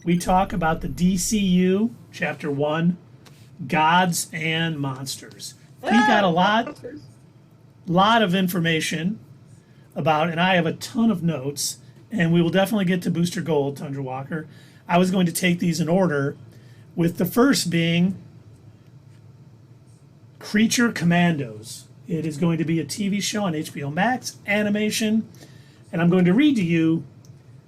we talk about the DCU Chapter 1, Gods and Monsters. We've got a lot of information about, and I have a ton of notes, and we will definitely get to Booster Gold, Tundra Walker. I was going to take these in order, with the first being Creature Commandos. It is going to be a TV show on HBO Max, animation, and I'm going to read to you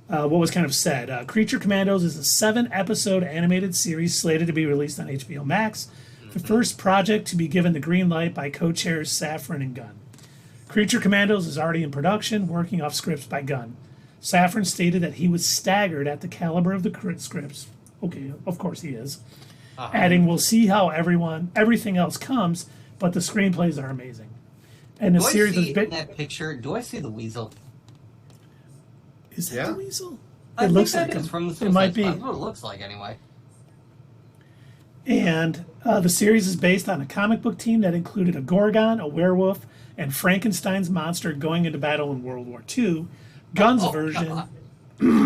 what was kind of said. Creature Commandos is a 7-episode animated series slated to be released on HBO Max, the first project to be given the green light by co-chairs Safran and Gunn. Creature Commandos is already in production, working off scripts by Gunn. Safran stated that he was staggered at the caliber of the scripts. Okay, of course he is. Adding, we'll see how everything else comes, but the screenplays are amazing. And the series is in that picture, do I see the weasel? Is that the weasel? It looks like it from the Suicide It might be. Squad. That's what it looks like anyway. And the series is based on a comic book team that included a Gorgon, a werewolf, and Frankenstein's monster going into battle in World War II. Gunn's version,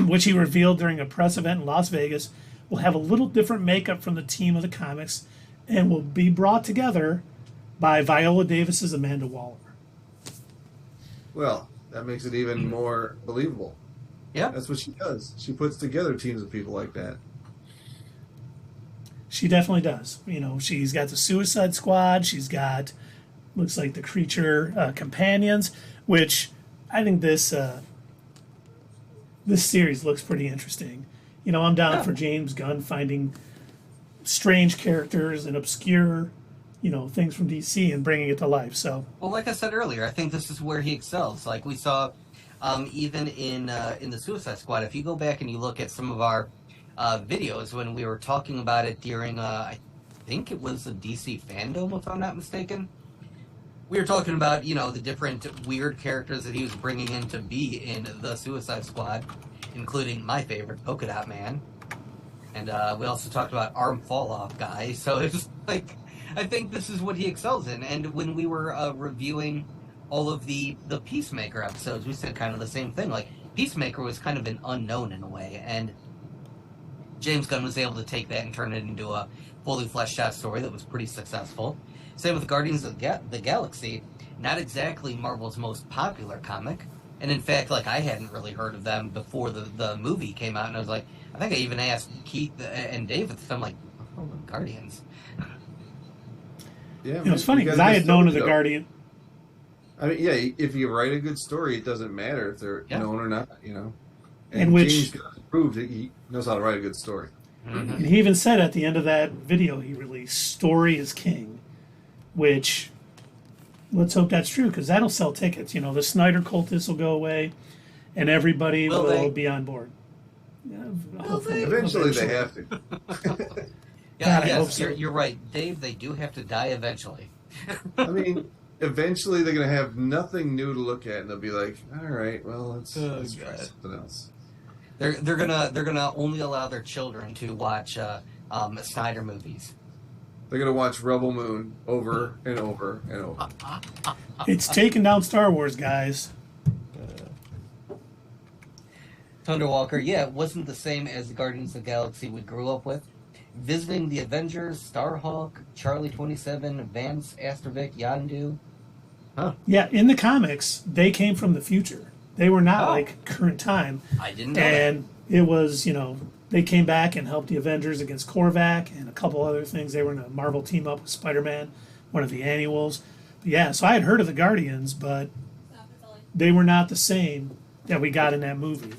which he revealed during a press event in Las Vegas, will have a little different makeup from the team of the comics and will be brought together by Viola Davis's Amanda Waller. Well, that makes it even more believable. Yeah. That's what she does. She puts together teams of people like that. She definitely does. You know, she's got the Suicide Squad. She's got, looks like the Creature Companions, which I think this series looks pretty interesting. You know, I'm down for James Gunn finding strange characters and obscure, you know, things from DC and bringing it to life. So, well, like I said earlier, I think this is where he excels. Like we saw, even in the Suicide Squad. If you go back and you look at some of our videos when we were talking about it during, I think it was the DC fandom, if I'm not mistaken. We were talking about, you know, the different weird characters that he was bringing in to be in the Suicide Squad, including my favorite, Polka Dot Man. And we also talked about Arm Fall Off Guy. So it's like, I think this is what he excels in. And when we were reviewing all of the Peacemaker episodes, we said kind of the same thing. Like, Peacemaker was kind of an unknown in a way. And James Gunn was able to take that and turn it into a fully fleshed out story that was pretty successful. Same with Guardians of the Galaxy. Not exactly Marvel's most popular comic. And in fact, like, I hadn't really heard of them before the movie came out. And I was like, I think I even asked Keith and Dave at the time, like, oh, Guardians. Yeah, it's funny because I had known of the Guardian. I mean, yeah, if you write a good story, it doesn't matter if they're known or not, you know. And which James Gunn proved that he knows how to write a good story. Mm-hmm. And he even said at the end of that video he released, "Story is king," which let's hope that's true because that'll sell tickets. You know, the Snyder cultists will go away, and everybody will be on board. Yeah, eventually they have to. Yeah, God, yes, so. you're right, Dave. They do have to die eventually. I mean, eventually they're going to have nothing new to look at, and they'll be like, "All right, well, let's try something else." They're gonna only allow their children to watch Snyder movies. They're going to watch Rebel Moon over and over and over. It's taking down Star Wars, guys. Thunderwalker, yeah, it wasn't the same as the Guardians of the Galaxy we grew up with. Visiting the Avengers, Starhawk, Charlie 27, Vance, Astrovik, Yondu. Huh. Yeah, in the comics, they came from the future. They were not like current time. I didn't know And it was, you know, they came back and helped the Avengers against Korvac and a couple other things. They were in a Marvel team up with Spider-Man, one of the annuals. But yeah, so I had heard of the Guardians, but they were not the same that we got in that movie.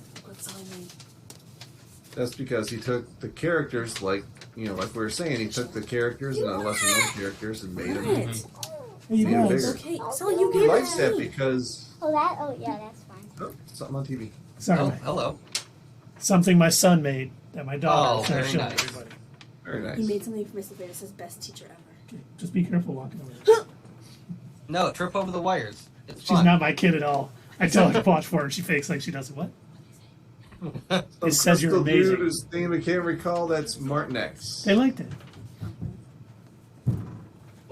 That's because he took the characters, like, you know, like we were saying, he took the characters and lesser known characters and made them bigger. Okay, so you gave He likes that because... Oh, yeah, that's fine. Oh, something on TV. Sorry. Oh, hello. Something my son made that my daughter very showed nice. everybody. Very nice. He made something for Mr. Ferris's best teacher ever. Okay, just be careful walking over there. No, trip over the wires. It's She's fun. not my kid at all. I tell her to watch for her and she fakes like she doesn't. What? It says you're amazing. Dude whose name I can't recall, that's Martin X. They liked it.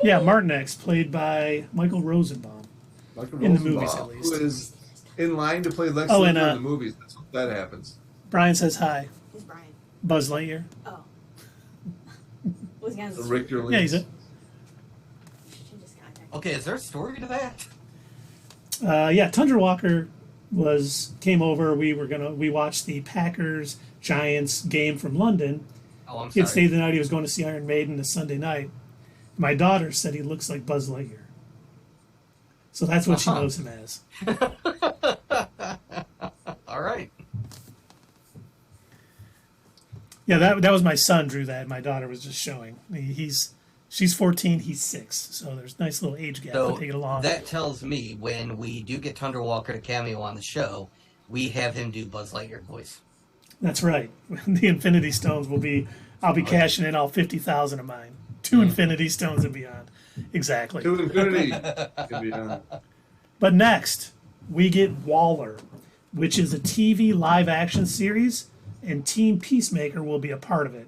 Yeah, Martin X, played by Michael Rosenbaum. Michael In the Rosenbaum, movies, at least. who is in line to play Lex Oh, Luthor and, in the movies. That's what that happens. Brian says hi. Who's Brian? Buzz Lightyear. Oh. Was he on The Richter Yeah, he's it. Okay, is there a story to that? Yeah, Tundra Walker came over. We watched the Packers Giants game from London. Oh, I'm He had sorry. stayed the night. He was going to see Iron Maiden this Sunday night. My daughter said he looks like Buzz Lightyear. So that's what she knows him as. All right. Yeah, that was my son drew that. My daughter was just showing. She's 14, he's 6. So there's a nice little age gap. So I'll take it along. that tells me when we do get Tundra Walker to cameo on the show, we have him do Buzz Lightyear voice. That's right. The Infinity Stones I'll be cashing in all 50,000 of mine. 2 Infinity Stones and beyond. Exactly. To infinity. Could be done. But next, we get Waller, which is a TV live action series, and Team Peacemaker will be a part of it.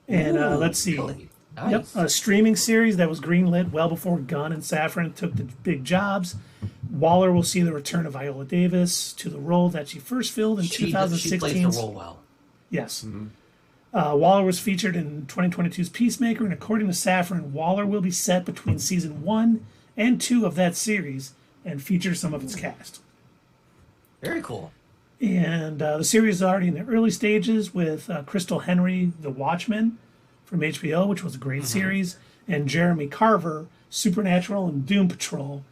And Ooh, let's see. really? Nice. Yep, a streaming series that was greenlit well before Gunn and Safran took the big jobs. Waller will see the return of Viola Davis to the role that she first filled in She 2016. plays the role well. Yes. Waller was featured in 2022's Peacemaker, and according to Safran, Waller will be set between season 1 and 2 of that series and feature some of its cast. Very cool. And the series is already in the early stages with Crystal Henry, The Watchmen from HBO, which was a great series, and Jeremy Carver, Supernatural and Doom Patrol,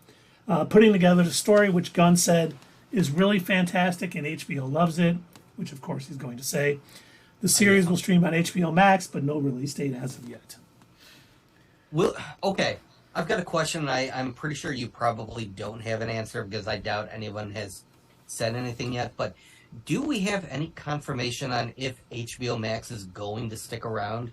putting together the story which Gunn said is really fantastic and HBO loves it, which of course he's going to say. The series will stream on HBO Max, but no release date as of yet. Okay, I've got a question. I'm pretty sure you probably don't have an answer because I doubt anyone has said anything yet, but do we have any confirmation on if HBO Max is going to stick around?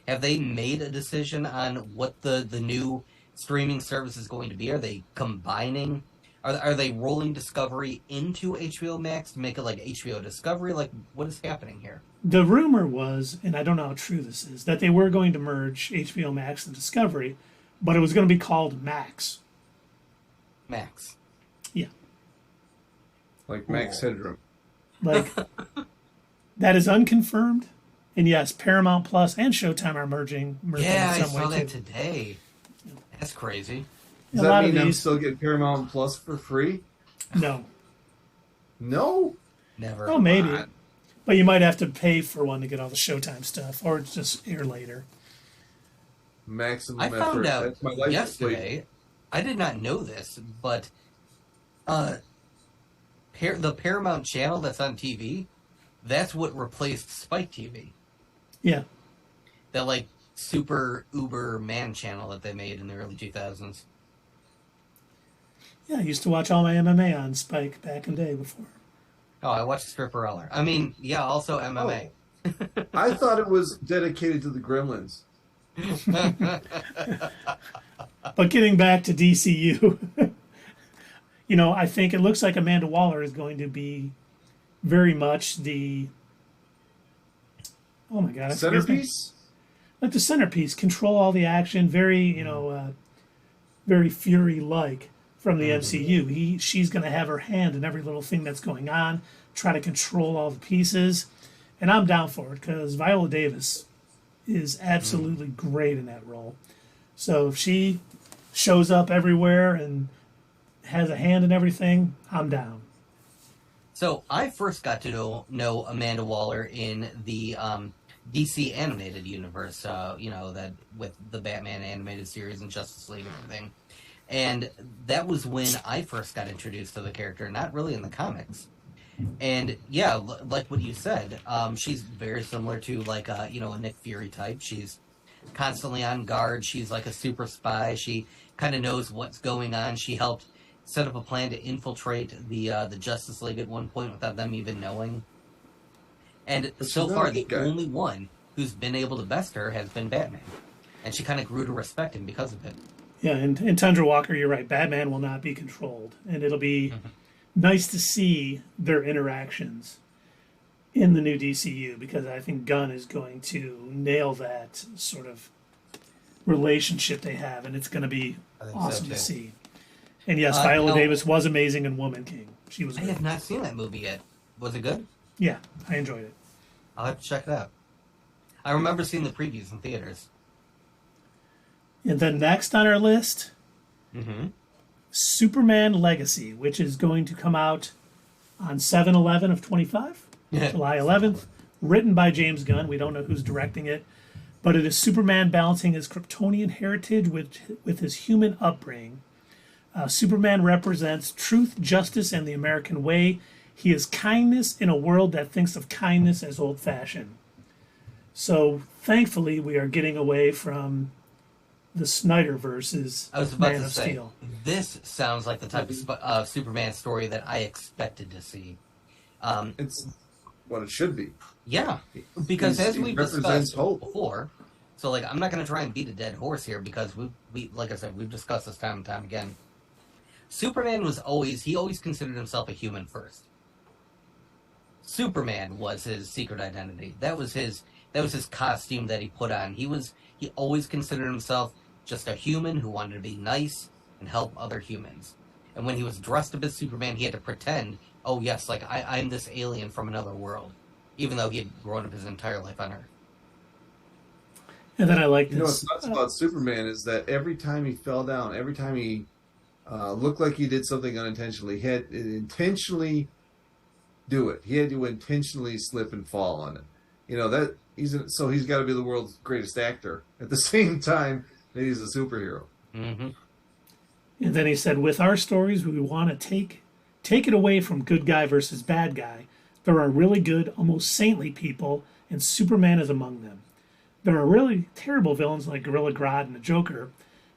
Have they made a decision on what the new streaming service is going to be? Are they combining? Are they rolling Discovery into HBO Max to make it like HBO Discovery? Like, what is happening here? The rumor was, and I don't know how true this is, that they were going to merge HBO Max and Discovery, but it was going to be called Max. Max. Yeah. Like Max Headroom. Like, that is unconfirmed. And yes, Paramount Plus and Showtime are merging Yeah, in I some saw way that too. today. That's crazy. Does A lot that of mean I'm these- still getting Paramount Plus for free? No. No. Never. Oh, maybe. on. But you might have to pay for one to get all the Showtime stuff, or it's just air later. Maximum I effort. found out That's my life yesterday. I did not know this, but the Paramount channel that's on TV, that's what replaced Spike TV. Yeah. That like super uber man channel that they made in the early 2000s. Yeah, I used to watch all my MMA on Spike back in the day before. Oh, I watched Strippereller. I mean, yeah, also MMA. I thought it was dedicated to the Gremlins. But getting back to DCU, I think it looks like Amanda Waller is going to be very much the, oh my God, I forget his name. Centerpiece? Like the centerpiece, control all the action, very, very Fury-like from the MCU. She's going to have her hand in every little thing that's going on, try to control all the pieces, and I'm down for it because Viola Davis is absolutely great in that role. So if she shows up everywhere and has a hand in everything, I'm down. So I first got to know Amanda Waller in the DC animated universe, that with the Batman animated series and Justice League and everything. And that was when I first got introduced to the character, not really in the comics. And yeah, like what you said, she's very similar to like a Nick Fury type. She's constantly on guard. She's like a super spy. She kind of knows what's going on. She helped set up a plan to infiltrate the Justice League at one point without them even knowing. And so far, the only one who's been able to best her has been Batman. And she kind of grew to respect him because of it. Yeah, and in Tundra Walker, you're right. Batman will not be controlled, and it'll be nice to see their interactions in the new DCU because I think Gunn is going to nail that sort of relationship they have, and it's going to be awesome to see. And yes, Viola Davis was amazing in Woman King. She was. I have not seen that movie yet. Was it good? Yeah, I enjoyed it. I'll have to check it out. I remember seeing the previews in theaters. And then next on our list, Superman Legacy, which is going to come out on 7/11 of 25, July 11th, written by James Gunn. We don't know who's directing it, but it is Superman balancing his Kryptonian heritage with his human upbringing. Superman represents truth, justice, and the American way. He is kindness in a world that thinks of kindness as old-fashioned. So, thankfully, we are getting away from the Snyderverse's I was about Man to of say, Steel. this sounds like the type of Superman story that I expected to see. It's what it should be. Yeah, because as we've represents discussed hope. before, so like I'm not going to try and beat a dead horse here because we like I said, we've discussed this time and time again. Superman was always considered himself a human first. Superman was his secret identity. That was his costume that he put on. He always considered himself just a human who wanted to be nice and help other humans. And when he was dressed up as Superman, he had to pretend, oh yes, like I'm this alien from another world, even though he had grown up his entire life on Earth. And then I like this. You know what's nuts about Superman is that every time he fell down, every time he looked like he did something unintentionally, he had to intentionally do it. He had to intentionally slip and fall on it. You know that he's got to be the world's greatest actor at the same time that he's a superhero. Mm-hmm. And then he said, with our stories, we want to take it away from good guy versus bad guy. There are really good, almost saintly people, and Superman is among them. There are really terrible villains like Gorilla Grodd and the Joker,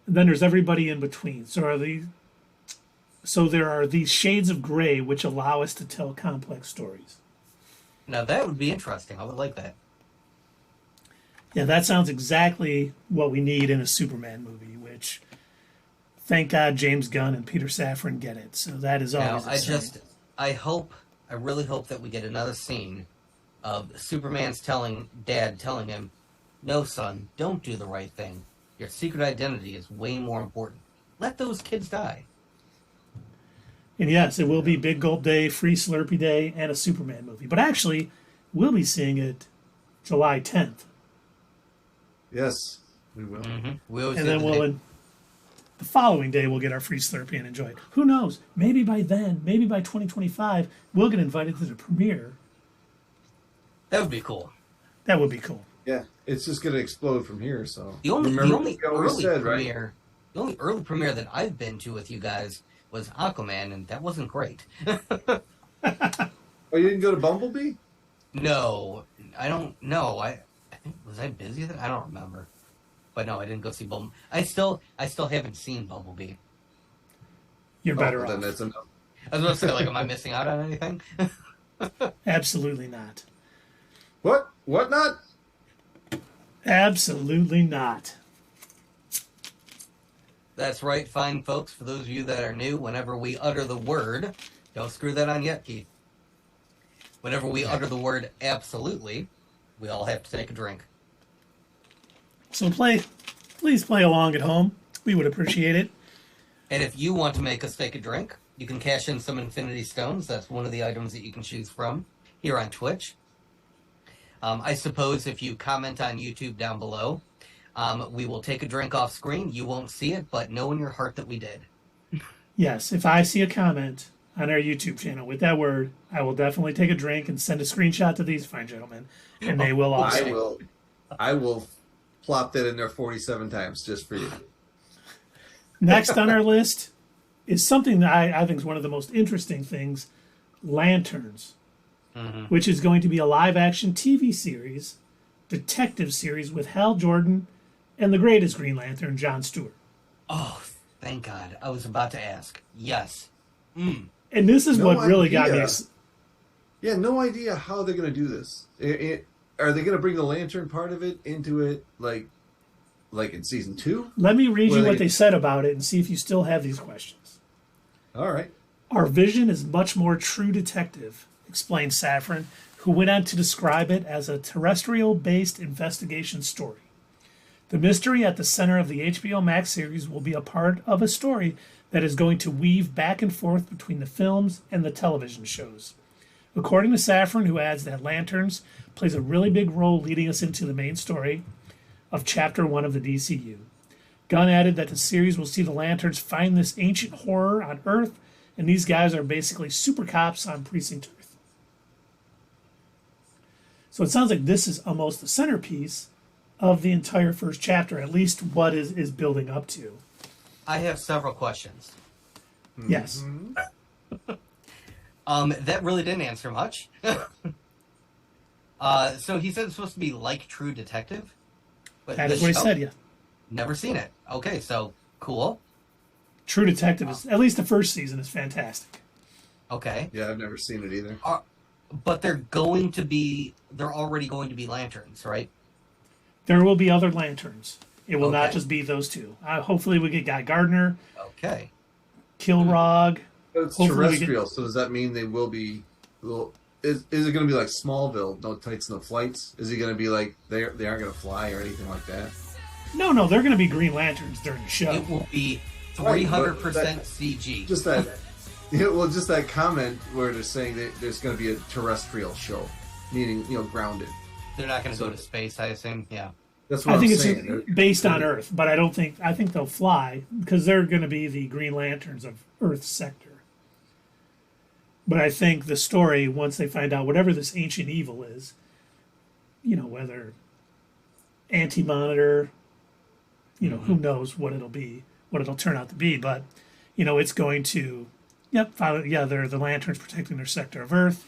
and then there's everybody in between. So there are these shades of gray which allow us to tell complex stories. Now that would be interesting. I would like that. Yeah, that sounds exactly what we need in a Superman movie, which, thank God, James Gunn and Peter Safran get it. So that is always exciting. I really hope that we get another scene of Superman's telling him, no, son, don't do the right thing. Your secret identity is way more important. Let those kids die. And yes, it will be Big Gulp Day, Free Slurpee Day, and a Superman movie. But actually, we'll be seeing it July 10th. Yes, we will. Mm-hmm. And then the following day, we'll get our Free Slurpee and enjoy it. Who knows? Maybe by then, maybe by 2025, we'll get invited to the premiere. That would be cool. That would be cool. Yeah, it's just going to explode from here. So the only early premiere that I've been to with you guys was Aquaman, and that wasn't great. Oh, you didn't go to Bumblebee? No, I don't know. I think, was I busy then? I don't remember. But no, I didn't go see Bumblebee. I still haven't seen Bumblebee. You're better off. Then that's enough. I was about to say, like, am I missing out on anything? Absolutely not. What? What not? Absolutely not. That's right, fine folks. For those of you that are new, whenever we utter the word, don't screw that on yet, Keith. Whenever we utter the word absolutely, we all have to take a drink. So please play along at home. We would appreciate it. And if you want to make us take a drink, you can cash in some Infinity Stones. That's one of the items that you can choose from here on Twitch. I suppose if you comment on YouTube down below, we will take a drink off screen. You won't see it, but know in your heart that we did. Yes, if I see a comment on our YouTube channel with that word, I will definitely take a drink and send a screenshot to these fine gentlemen, and they will also. I will plop that in there 47 times just for you. Next on our list is something that I think is one of the most interesting things, Lanterns, which is going to be a live-action TV series, detective series with Hal Jordan and the greatest Green Lantern, John Stewart. Oh, thank God. I was about to ask. Yes. And this is what really got me. Yeah, no idea how they're going to do this. Are they going to bring the Lantern part of it into it, like in season 2? Let me read you what they said about it and see if you still have these questions. All right. Our vision is much more true detective, explained Safran, who went on to describe it as a terrestrial-based investigation story. The mystery at the center of the HBO Max series will be a part of a story that is going to weave back and forth between the films and the television shows. According to Safran, who adds that lanterns plays a really big role leading us into the main story of Chapter 1 of the DCU. Gunn added that the series will see the lanterns find this ancient horror on Earth, and these guys are basically super cops on Precinct Earth. So it sounds like this is almost the centerpiece of the entire first chapter, at least what is building up to. I have several questions. Yes. That really didn't answer much. So he said it's supposed to be like True Detective. But That the is what he show? said, yeah. Never seen it. Okay, so cool. True Detective is, at least the first season, is fantastic. Okay. Yeah, I've never seen it either. But they're already going to be lanterns, right? There will be other lanterns. It will not Okay. just be those two. Hopefully we get Guy Gardner, Okay. Kilrog. But it's Hopefully we terrestrial, so does that mean they will be? Is it going to be like Smallville, no tights, no flights? Is it going to be like they aren't going to fly or anything like that? No, they're going to be Green Lanterns during the show. It will be Right, 300% but that- CG. Just that, just that comment where they're saying that there's going to be a terrestrial show, meaning grounded. They're not going to go to space, I assume. Yeah. That's what I think I'm it's saying. based on Earth, but I think they'll fly because they're going to be the Green Lanterns of Earth's sector. But I think the story, once they find out whatever this ancient evil is, whether Anti-Monitor, who knows what it'll be, what it'll turn out to be, but, it's going to, they're the lanterns protecting their sector of Earth.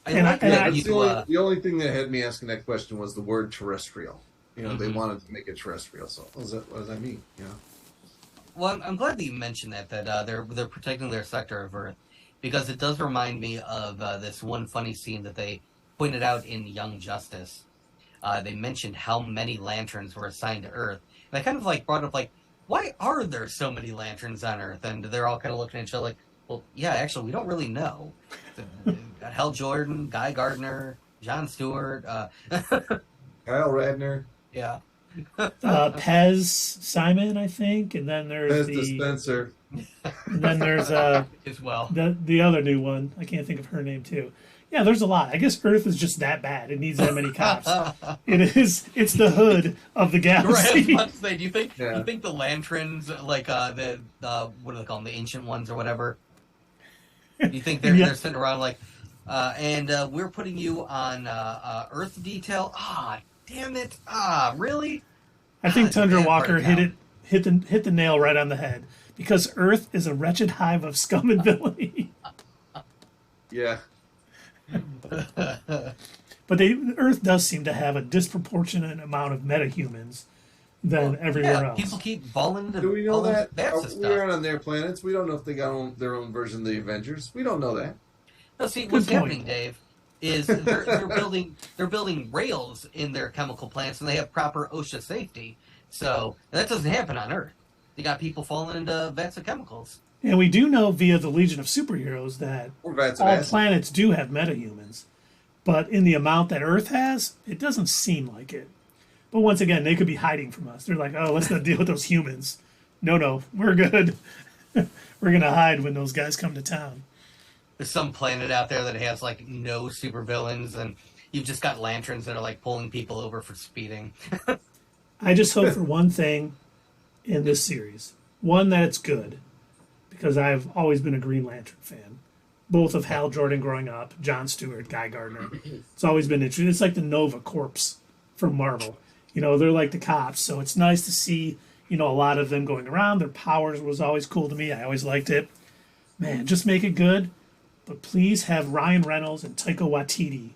The only thing that had me asking that question was the word terrestrial. They wanted to make it terrestrial. So what does that mean? Well, I'm glad that you mentioned that they're protecting their sector of Earth, because it does remind me of this one funny scene that they pointed out in Young Justice. They mentioned how many lanterns were assigned to Earth. And I kind of brought up why are there so many lanterns on Earth? And they're all kind of looking at each other like, well, yeah, actually, we don't really know. Got Hal Jordan, Guy Gardner, Jon Stewart. Kyle Radner. Yeah. Pez Simon, I think, and then there's Pez Dispenser. And then there's as well. the other new one. I can't think of her name too. Yeah, there's a lot. I guess Earth is just that bad. It needs that many cops. It's the hood of the galaxy. Right, say, do you think the lanterns, what do they call them, the ancient ones or whatever? Do you think they're sitting around and we're putting you on Earth detail? Damn it! Really? I think Tundra Walker hit the nail right on the head, because Earth is a wretched hive of scum and villainy. Yeah. But Earth does seem to have a disproportionate amount of metahumans than everywhere else. People keep falling into. Do we know that? We stuff. aren't on their planets. We don't know if they got their own version of the Avengers. We don't know that. No, see, what's happening, Dave, is they're building rails in their chemical plants, and they have proper OSHA safety. So that doesn't happen on Earth. They got people falling into vats of chemicals. And we do know via the Legion of Superheroes that all planets do have metahumans. But in the amount that Earth has, it doesn't seem like it. But once again, they could be hiding from us. They're like, oh, let's not deal with those humans. No, we're good. We're going to hide when those guys come to town. There's some planet out there that has no supervillains, and you've just got lanterns that are pulling people over for speeding. I just hope for one thing in this series. One, that it's good, because I've always been a Green Lantern fan. Both of Hal Jordan growing up, Jon Stewart, Guy Gardner. It's always been interesting. It's like the Nova Corps from Marvel. They're like the cops, so it's nice to see, a lot of them going around. Their powers was always cool to me. I always liked it. Man, just make it good. But please have Ryan Reynolds and Taika Waititi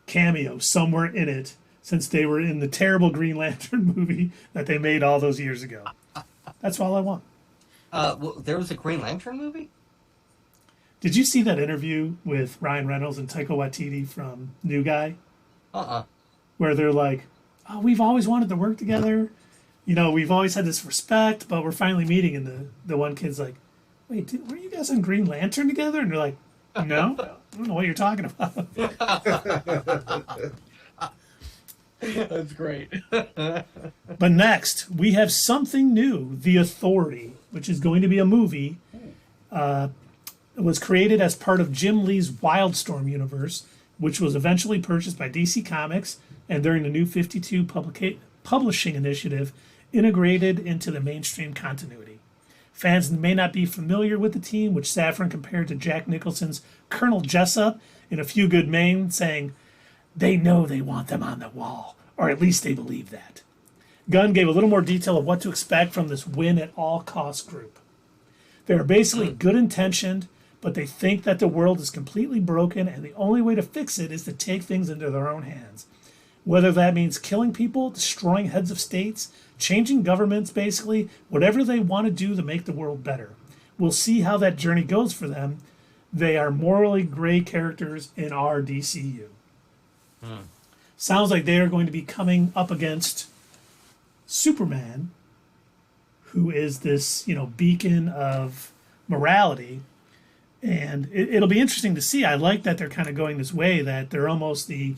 cameo somewhere in it, since they were in the terrible Green Lantern movie that they made all those years ago. That's all I want. There was a Green Lantern movie? Did you see that interview with Ryan Reynolds and Taika Waititi from New Guy? Where they're like, oh, we've always wanted to work together. We've always had this respect, but we're finally meeting. And the one kid's like, wait, were you guys on Green Lantern together? And they're like, no, I don't know what you're talking about. That's great. But next, we have something new, The Authority, which is going to be a movie It was created as part of Jim Lee's Wildstorm universe, which was eventually purchased by DC Comics and during the New 52 publishing initiative integrated into the mainstream continuity. Fans may not be familiar with the team, which Safran compared to Jack Nicholson's Colonel Jessup in A Few Good Men, saying, "They know they want them on the wall, or at least they believe that." Gunn gave a little more detail of what to expect from this win-at-all-costs group. They are basically good-intentioned, but they think that the world is completely broken and the only way to fix it is to take things into their own hands. Whether that means killing people, destroying heads of states, changing governments, basically, whatever they want to do to make the world better. We'll see how that journey goes for them. They are morally gray characters in our DCU. Sounds like they are going to be coming up against Superman, who is this, beacon of morality. And it'll be interesting to see. I like that they're kind of going this way, that they're almost the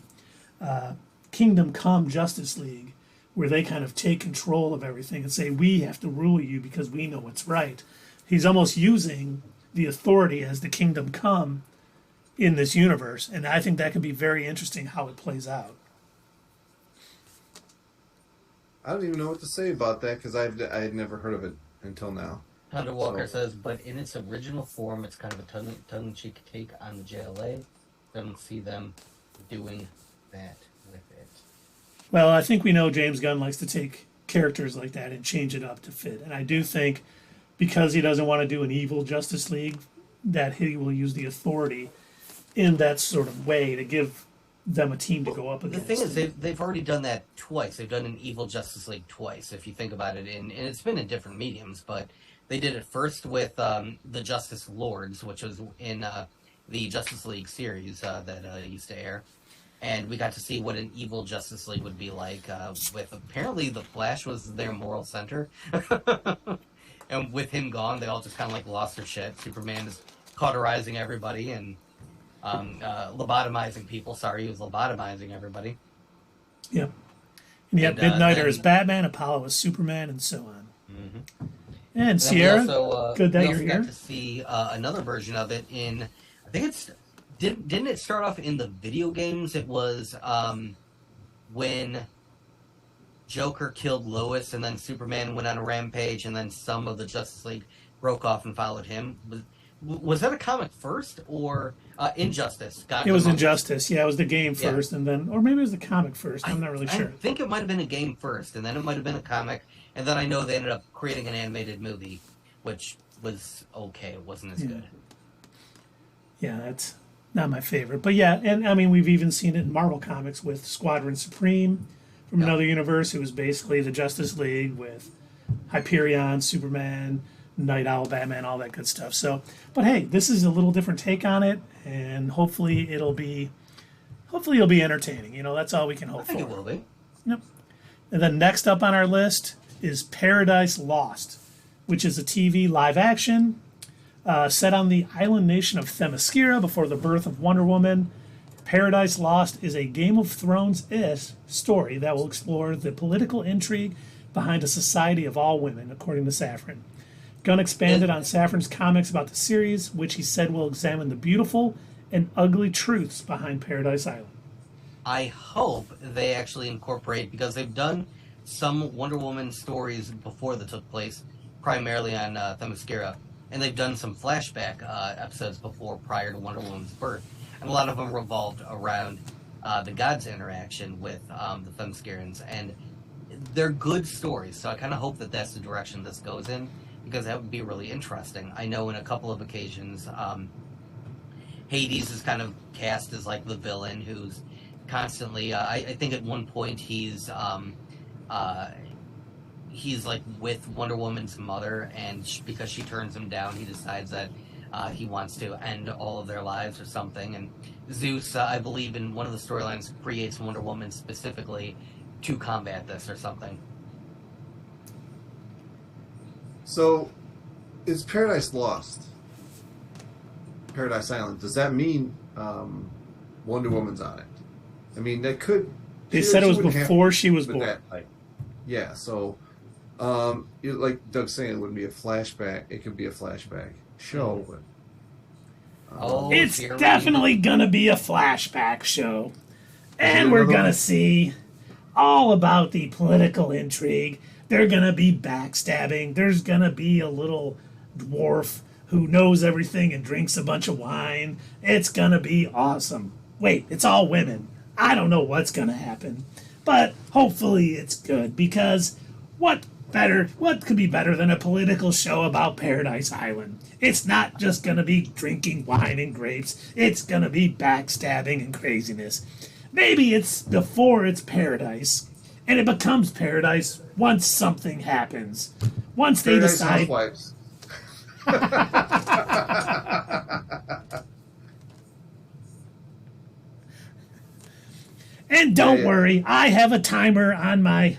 Kingdom Come Justice League, where they kind of take control of everything and say, we have to rule you because we know what's right. He's almost using the authority as the Kingdom Come in this universe, and I think that could be very interesting how it plays out. I don't even know what to say about that because I had never heard of it until now. Hunter Walker says, but in its original form, it's kind of a tongue-in-cheek take on the JLA. Don't see them doing that with it. Well, I think we know James Gunn likes to take characters like that and change it up to fit. And I do think because he doesn't want to do an evil Justice League, that he will use the authority in that sort of way to give them a team to go up against. The thing is, they've already done that twice. They've done an evil Justice League twice, if you think about it. And it's been in different mediums, but they did it first with the Justice Lords, which was in the Justice League series that used to air. And we got to see what an evil Justice League would be like. With apparently the Flash was their moral center. And with him gone, they all just kind of like lost their shit. Superman is cauterizing everybody and lobotomizing people. Sorry, he was lobotomizing everybody. Yep. And you have Midnighter as Batman, Apollo as Superman, and so on. Mm-hmm. And Sierra, also, good that you're here. We here. got to see another version of it in, I think it's, didn't it start off in the video games? It was when Joker killed Lois and then Superman went on a rampage and then some of the Justice League broke off and followed him. Was that a comic first or Injustice? It was Injustice. Yeah, it was the game first and then, or maybe it was the comic first. I'm not really sure. I think it might have been a game first and then it might have been a comic. And then I know they ended up creating an animated movie, which was okay. It wasn't as good. Yeah, that's not my favorite. But yeah, and I mean, we've even seen it in Marvel Comics with Squadron Supreme from another universe. It was basically the Justice League with Hyperion, Superman, Night Owl, Batman, all that good stuff. So, but hey, this is a little different take on it, and hopefully it'll be entertaining. That's all we can hope for. I think it will be. Yep. And then next up on our list is Paradise Lost, which is a TV live action set on the island nation of Themyscira before the birth of Wonder Woman. Paradise Lost is a Game of Thrones-ish story that will explore the political intrigue behind a society of all women, according to Safran. Gunn expanded on Safran's comics about the series, which he said will examine the beautiful and ugly truths behind Paradise Island. I hope they actually incorporate, because they've done some Wonder Woman stories before that took place, primarily on Themyscira, and they've done some flashback episodes before, prior to Wonder Woman's birth, and a lot of them revolved around the gods' interaction with the Themyscirans, and they're good stories, so I kind of hope that that's the direction this goes in, because that would be really interesting. I know in a couple of occasions, Hades is kind of cast as like the villain who's constantly, I think at one point he's like with Wonder Woman's mother, and because she turns him down, he decides that he wants to end all of their lives or something. And Zeus, I believe in one of the storylines, creates Wonder Woman specifically to combat this or something. So, is Paradise Lost? Paradise Island, does that mean Wonder Woman's on it? I mean, that could... They said it was before she was born. Yeah, so, like Doug's saying, it wouldn't be a flashback. It could be a flashback show, but... Oh, It's dear definitely gonna be a flashback show. And it we're another gonna one? see all about the political intrigue. They're gonna be backstabbing. There's gonna be a little dwarf who knows everything and drinks a bunch of wine. It's gonna be awesome. Wait, it's all women. I don't know what's gonna happen. But hopefully it's good because what could be better than a political show about Paradise Island? It's not just gonna be drinking wine and grapes. It's gonna be backstabbing and craziness. Maybe it's before it's paradise, and it becomes paradise once something happens. Once they Paradise decide. Housewives. And don't Yeah. worry, I have a timer on my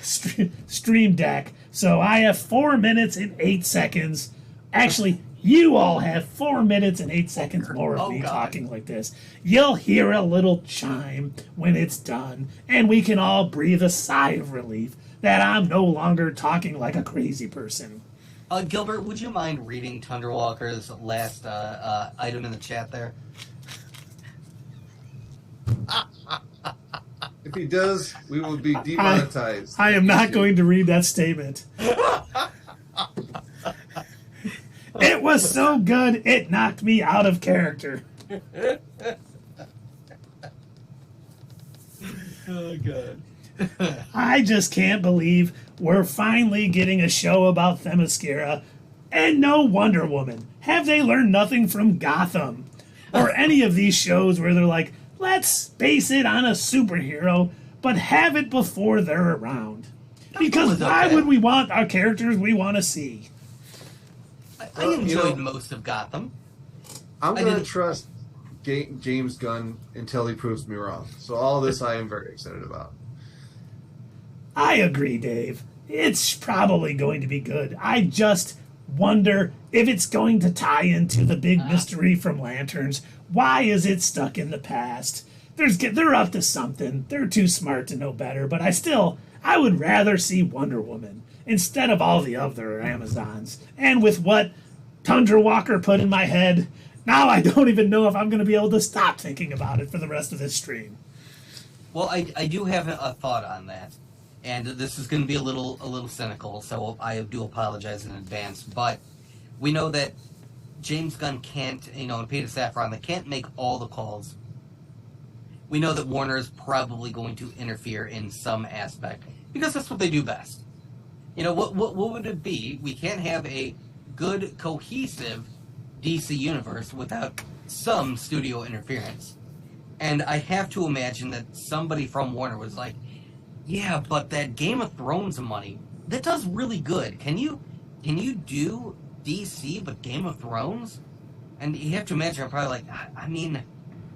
stream deck, so I have 4 minutes and 8 seconds. Actually, you all have 4 minutes and 8 seconds more of Oh, me God. talking like this. You'll hear a little chime when it's done, and we can all breathe a sigh of relief that I'm no longer talking like a crazy person. Gilbert, would you mind reading Tundra Walker's last item in the chat there? If he does, we will be demonetized. I am not going to read that statement. It was so good, it knocked me out of character. Oh, God. I just can't believe we're finally getting a show about Themyscira and no Wonder Woman. Have they learned nothing from Gotham? Or any of these shows where they're like, let's base it on a superhero, but have it before they're around. Because was why okay. would we want our characters we want to see? I Well, enjoyed most of Gotham. I'm I going to didn't- trust James Gunn until he proves me wrong. So all this I am very excited about. I agree, Dave. It's probably going to be good. I just wonder if it's going to tie into the big mystery from Lanterns. Why is it stuck in the past? They're up to something. They're too smart to know better, but I would rather see Wonder Woman instead of all the other Amazons. And with what Tundra Walker put in my head, now I don't even know if I'm going to be able to stop thinking about it for the rest of this stream. Well, I do have a thought on that, and this is going to be a little cynical, so I do apologize in advance. But we know that James Gunn can't, and Peter Safran, they can't make all the calls. We know that Warner is probably going to interfere in some aspect because that's what they do best. What would it be? We can't have a good, cohesive DC universe without some studio interference. And I have to imagine that somebody from Warner was like, yeah, but that Game of Thrones money, that does really good. Can you do DC but Game of Thrones? And you have to imagine, I'm probably like, I mean,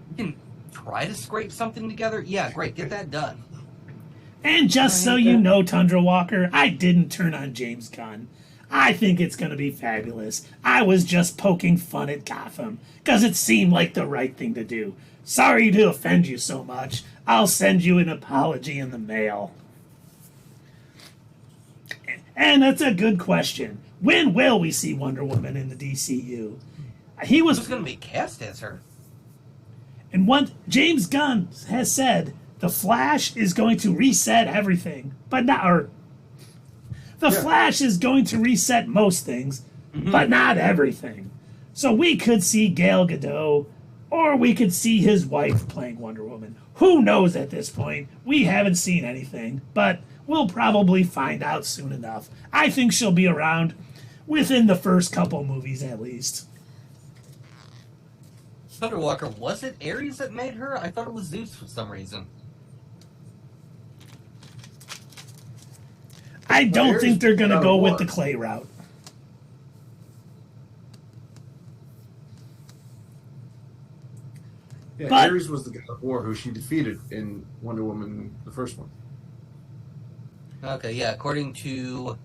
you can try to scrape something together. Yeah, great, get that done. And just so you know, Tundra Walker, I didn't turn on James Gunn. I think it's going to be fabulous. I was just poking fun at Gotham, because it seemed like the right thing to do. Sorry to offend you so much. I'll send you an apology in the mail. And that's a good question. When will we see Wonder Woman in the DCU? Who's going to be cast as her? And what James Gunn has said, the Flash is going to reset everything, but not. The Flash is going to reset most things, but not everything. So we could see Gal Gadot, or we could see his wife playing Wonder Woman. Who knows at this point? We haven't seen anything, but we'll probably find out soon enough. I think she'll be around within the first couple movies at least. Thunder Walker, was it Ares that made her? I thought it was Zeus for some reason. I don't Ares think they're going to God go of with War. the clay route. Yeah, But- Ares was the god of war who she defeated in Wonder Woman, the first one. Okay, yeah, according to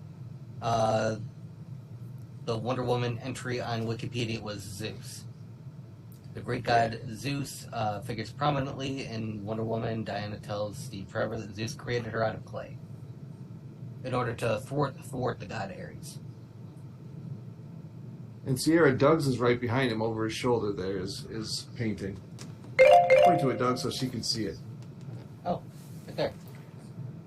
the Wonder Woman entry on Wikipedia, it was Zeus. The Greek god Zeus figures prominently in Wonder Woman. Diana tells Steve Trevor that Zeus created her out of clay in order to thwart the god Ares. And Sierra Doug's is right behind him over his shoulder there is painting. Point to it, Doug, so she can see it. Oh, right there.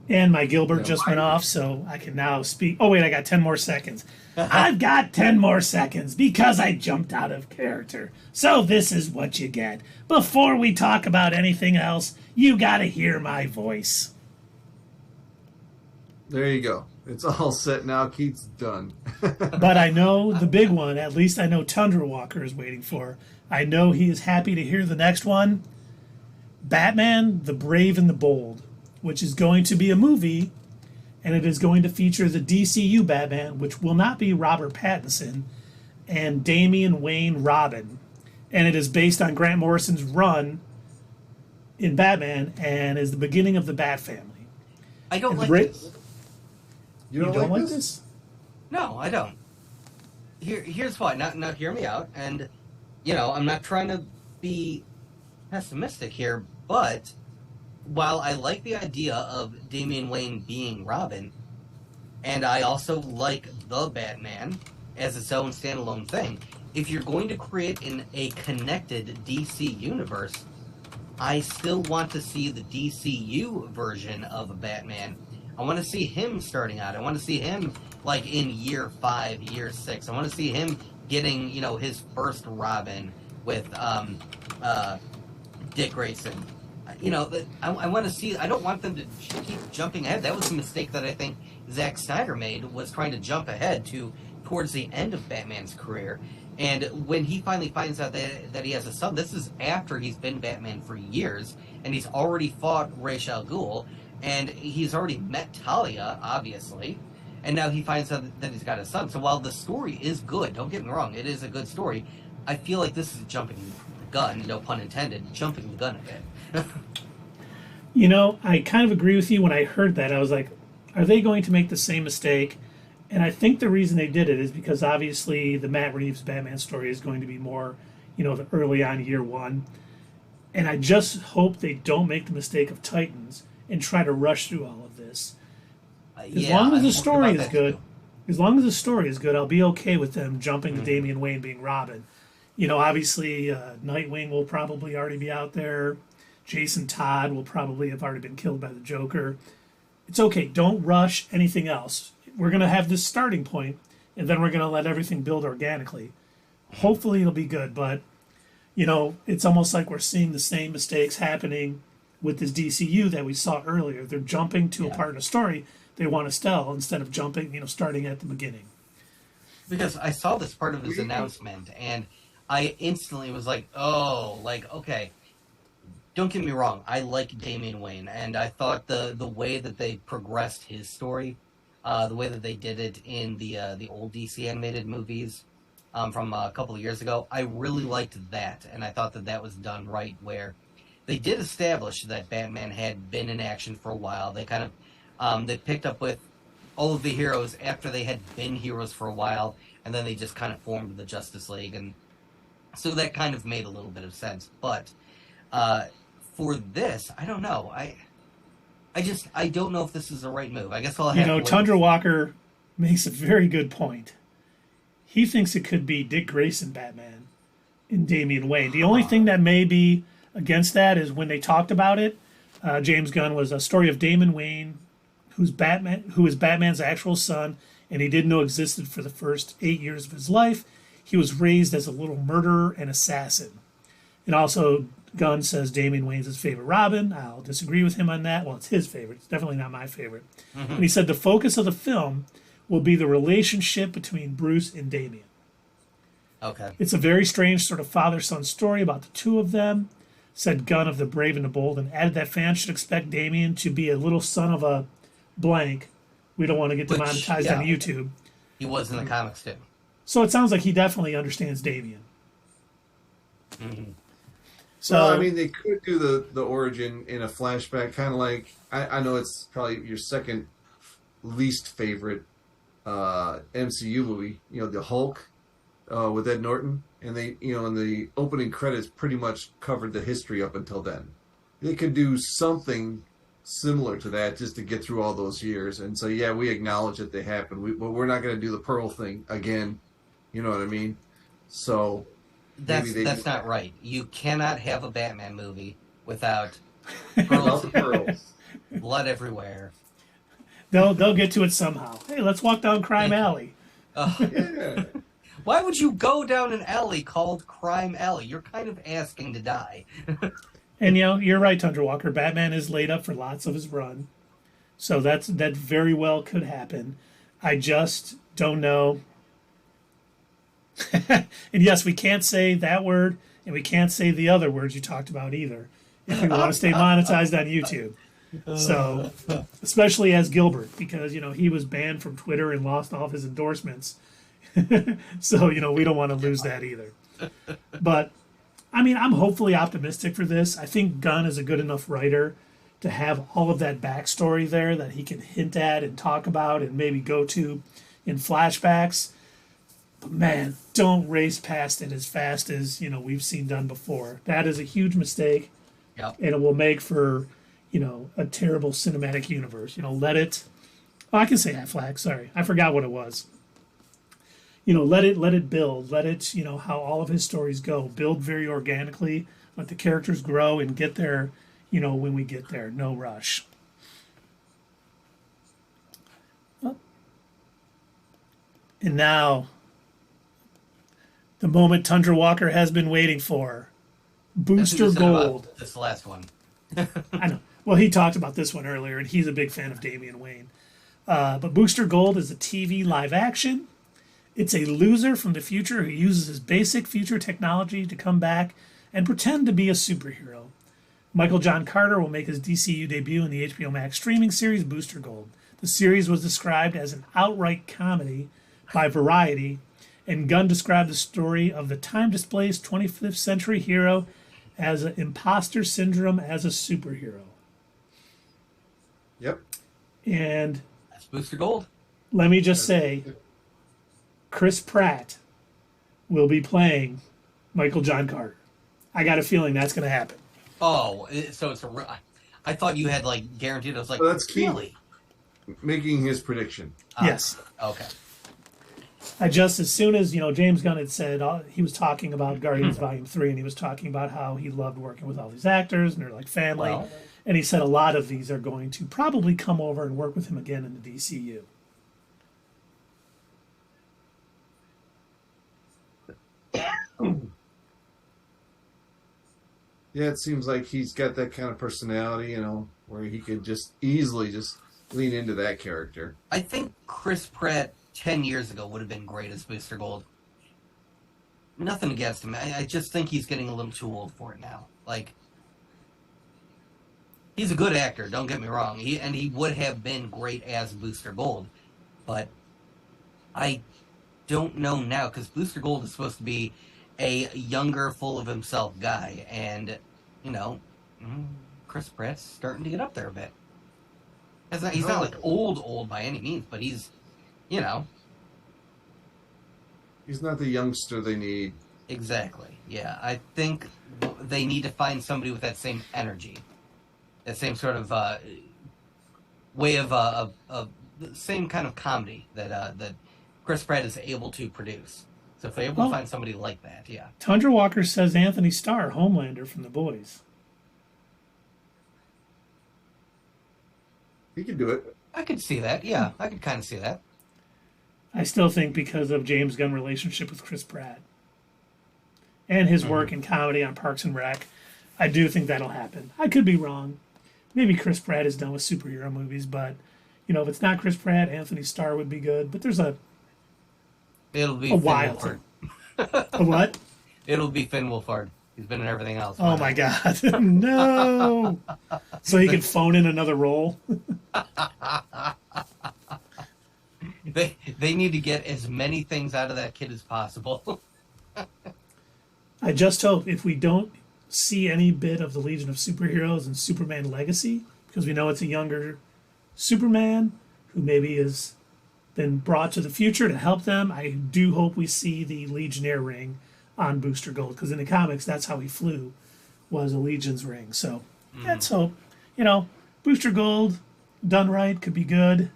And my Gilbert Yeah, just went off, so I can now speak. Oh, wait, I got 10 more seconds. I've got 10 more seconds because I jumped out of character. So this is what you get. Before we talk about anything else, you gotta hear my voice. There you go. It's all set now. Keith's done. But I know the big one, at least I know Tundra Walker is waiting for. I know he is happy to hear the next one. Batman, the Brave and the Bold, which is going to be a movie, and it is going to feature the DCU Batman, which will not be Robert Pattinson, and Damian Wayne Robin. And it is based on Grant Morrison's run in Batman and is the beginning of the Bat family. I don't And like Bra- this. You don't like this? this? No, I don't. Here's why. Now, hear me out. And, I'm not trying to be pessimistic here, but while I like the idea of Damian Wayne being Robin, and I also like the Batman as its own standalone thing, if you're going to create a connected DC universe, I still want to see the DCU version of Batman. I want to see him starting out. I want to see him like in year 5, year 6. I want to see him getting, his first Robin with Dick Grayson. I want to see. I don't want them to keep jumping ahead. That was a mistake that I think Zack Snyder made, was trying to jump ahead towards the end of Batman's career. And when he finally finds out that he has a son, this is after he's been Batman for years, and he's already fought Ra's al Ghul, and he's already met Talia, obviously, and now he finds out that he's got a son. So while the story is good, don't get me wrong, it is a good story, I feel like this is jumping the gun, no pun intended, jumping the gun a bit. I kind of agree with you. When I heard that, I was like, are they going to make the same mistake? And I think the reason they did it is because obviously the Matt Reeves Batman story is going to be more, the early on year one. And I just hope they don't make the mistake of Titans and try to rush through all of this. As long as the story is good, I'll be okay with them jumping to Damian Wayne being Robin. Obviously Nightwing will probably already be out there. Jason Todd will probably have already been killed by the Joker. It's okay. Don't rush anything else. We're going to have this starting point, and then we're going to let everything build organically. Hopefully it'll be good, but, it's almost like we're seeing the same mistakes happening with this DCU that we saw earlier. They're jumping to a part of the story they want to tell instead of jumping, starting at the beginning. Because I saw this part of his announcement, and I instantly was like, okay. Don't get me wrong, I like Damian Wayne, and I thought the way that they progressed his story, the way that they did it in the old DC animated movies from a couple of years ago, I really liked that, and I thought that was done right, where they did establish that Batman had been in action for a while. They kind of they picked up with all of the heroes after they had been heroes for a while, and then they just kind of formed the Justice League, and so that kind of made a little bit of sense. But for this, I don't know. I don't know if this is the right move. I guess I'll have to wait. Tundra Walker makes a very good point. He thinks it could be Dick Grayson Batman and Damian Wayne. The only thing that may be against that is when they talked about it, James Gunn was a story of Damian Wayne, who is Batman's actual son, and he didn't know existed for the first 8 years of his life. He was raised as a little murderer and assassin. And also, Gunn says Damian Wayne's his favorite Robin. I'll disagree with him on that. Well, it's his favorite. It's definitely not my favorite. Mm-hmm. And he said the focus of the film will be the relationship between Bruce and Damian. Okay. It's a very strange sort of father-son story about the two of them, said Gunn of The Brave and the Bold, and added that fans should expect Damian to be a little son of a blank. We don't want to get demonetized on YouTube. He was in the comics, too. So it sounds like he definitely understands Damian. Mm-hmm. So they could do the origin in a flashback, kind of like I know it's probably your second least favorite MCU movie. The Hulk with Ed Norton, and they in the opening credits pretty much covered the history up until then. They could do something similar to that just to get through all those years, and so we acknowledge that they happened. But we're not going to do the Pearl thing again. You know what I mean? So That's not right. You cannot have a Batman movie without Without pearls, the pearls. blood everywhere. They'll get to it somehow. Hey, let's walk down Crime Thank you. Alley. Yeah. Why would you go down an alley called Crime Alley? You're kind of asking to die. And you're right, Tundra Walker. Batman is laid up for lots of his run, so that very well could happen. I just don't know. And yes, we can't say that word, and we can't say the other words you talked about either, if we want to stay monetized on YouTube. So, especially as Gilbert, because he was banned from Twitter and lost all of his endorsements. So we don't want to lose that either. But I mean, I'm hopefully optimistic for this. I think Gunn is a good enough writer to have all of that backstory there that he can hint at and talk about and maybe go to in flashbacks. But man, don't race past it as fast as we've seen done before. That is a huge mistake, Yep. and it will make for a terrible cinematic universe. Let it. Oh, I can say Affleck. Sorry, I forgot what it was. Let it build. Let it, how all of his stories go. Build very organically. Let the characters grow and get there, when we get there. No rush. Well, and now, the moment Tundra Walker has been waiting for. Booster Gold. This last one. I know. Well, he talked about this one earlier, and he's a big fan of Damian Wayne. But Booster Gold is a TV live action. It's a loser from the future who uses his basic future technology to come back and pretend to be a superhero. Michael John Carter will make his DCU debut in the HBO Max streaming series Booster Gold. The series was described as an outright comedy by Variety, and Gunn described the story of the time-displaced 25th century hero as an imposter syndrome as a superhero. Yep. And That's Booster Gold. let me just say, Chris Pratt will be playing Michael John Carter. I got a feeling that's going to happen. Oh, so it's I thought you had guaranteed. I was like, Well, that's key. Really? Making his prediction. Yes. Okay. As soon as, James Gunn had said, he was talking about Guardians Volume 3, and he was talking about how he loved working with all these actors, and they're like family. Well. And he said a lot of these are going to probably come over and work with him again in the DCU. Yeah, it seems like he's got that kind of personality, where he could just easily just lean into that character. I think Chris Pratt 10 years ago would have been great as Booster Gold. Nothing against him. I just think he's getting a little too old for it now. He's a good actor, don't get me wrong. He would have been great as Booster Gold. But I don't know now, because Booster Gold is supposed to be a younger, full of himself guy. And, Chris Pratt's starting to get up there a bit. He's not old by any means, but he's, He's not the youngster they need. Exactly. Yeah, I think they need to find somebody with that same energy, that same sort of way of the same kind of comedy that Chris Pratt is able to produce. So if they're able to find somebody like that, yeah. Tundra Walker says Anthony Starr, Homelander from The Boys. He can do it. I could see that. Yeah, I could kind of see that. I still think because of James Gunn's relationship with Chris Pratt and his work in comedy on Parks and Rec, I do think that'll happen. I could be wrong. Maybe Chris Pratt is done with superhero movies, but if it's not Chris Pratt, Anthony Starr would be good. But there's It'll be a Finn while. Wolfhard. A what? It'll be Finn Wolfhard. He's been in everything else. Oh my God. No. So he could phone in another role. They need to get as many things out of that kid as possible. I just hope if we don't see any bit of the Legion of Superheroes and Superman Legacy, because we know it's a younger Superman who maybe has been brought to the future to help them, I do hope we see the Legionnaire ring on Booster Gold, because in the comics that's how he flew, was a Legion's ring. So let's hope. Booster Gold done right could be good.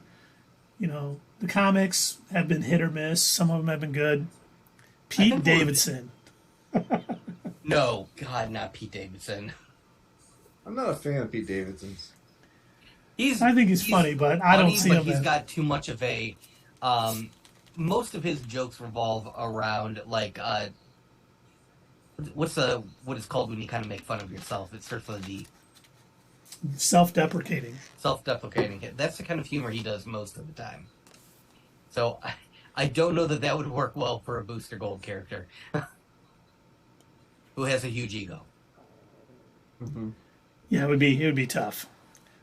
The comics have been hit or miss. Some of them have been good. Pete Davidson. No, God, not Pete Davidson. I'm not a fan of Pete Davidson's. I think he's funny, but I don't see him. He's got too much of a. Most of his jokes revolve around like what is called when you kind of make fun of yourself. It starts with a D. Self-deprecating. Self-deprecating. That's the kind of humor he does most of the time. So I don't know that would work well for a Booster Gold character who has a huge ego. Mm-hmm. Yeah, it would be tough.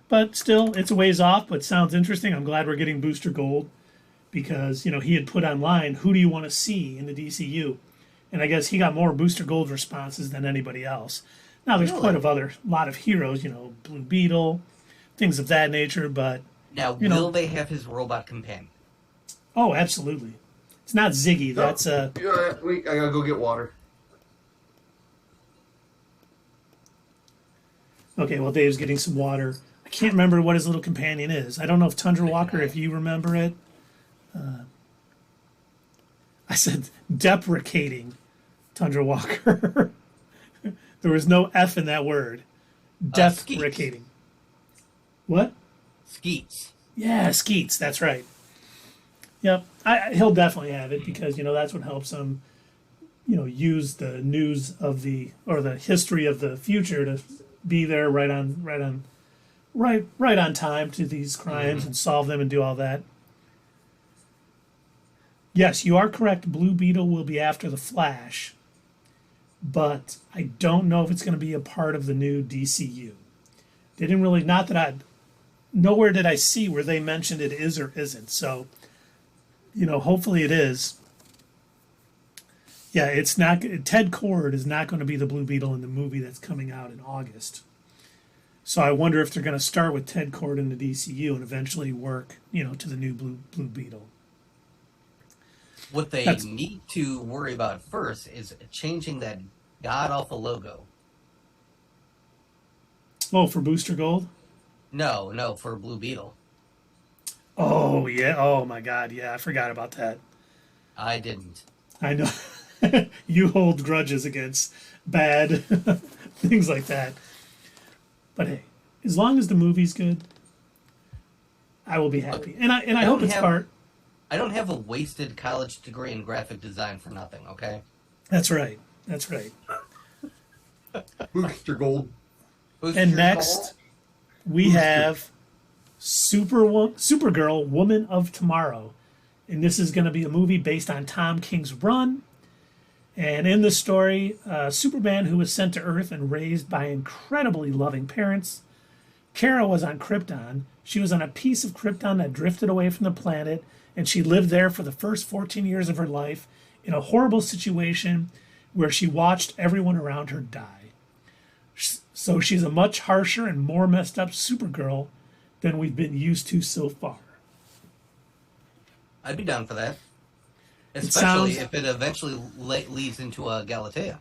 But still, it's a ways off, but sounds interesting. I'm glad we're getting Booster Gold because, he had put online, who do you want to see in the DCU? And I guess he got more Booster Gold responses than anybody else. Now, there's quite a lot of heroes, Blue Beetle, things of that nature, but... Now, will they have his robot companion? Oh, absolutely. It's not Ziggy. No, That's... wait, I gotta go get water. Okay, well, Dave's getting some water. I can't remember what his little companion is. I don't know if Tundra Walker, if you remember it. I said deprecating Tundra Walker. There was no F in that word. Deprecating. What? Skeets. Yeah, Skeets. That's right. Yep. He'll definitely have it because, that's what helps him, use the news of the history of the future to be there right on time to these crimes and solve them and do all that. Yes, you are correct. Blue Beetle will be after the Flash, but I don't know if it's going to be a part of the new DCU. They didn't really, nowhere did I see where they mentioned it is or isn't. So, hopefully it is. Yeah, it's not. Ted Kord is not going to be the Blue Beetle in the movie that's coming out in August. So I wonder if they're going to start with Ted Kord in the DCU and eventually work, to the new Blue Beetle. What they need to worry about first is changing that god-awful logo. Oh, for Booster Gold? No, for Blue Beetle. Oh, yeah. Oh, my God. Yeah, I forgot about that. I didn't. I know. You hold grudges against bad things like that. But hey, as long as the movie's good, I will be happy. And I hope it's part... I don't have a wasted college degree in graphic design for nothing, okay? That's right. Booster Gold. And next, we have Supergirl, Woman of Tomorrow. And this is going to be a movie based on Tom King's run. And in the story, Superman, who was sent to Earth and raised by incredibly loving parents. Kara was on Krypton. She was on a piece of Krypton that drifted away from the planet, and she lived there for the first 14 years of her life in a horrible situation where she watched everyone around her die. So she's a much harsher and more messed up Supergirl than we've been used to so far. I'd be down for that. Especially if it eventually leads into a Galatea.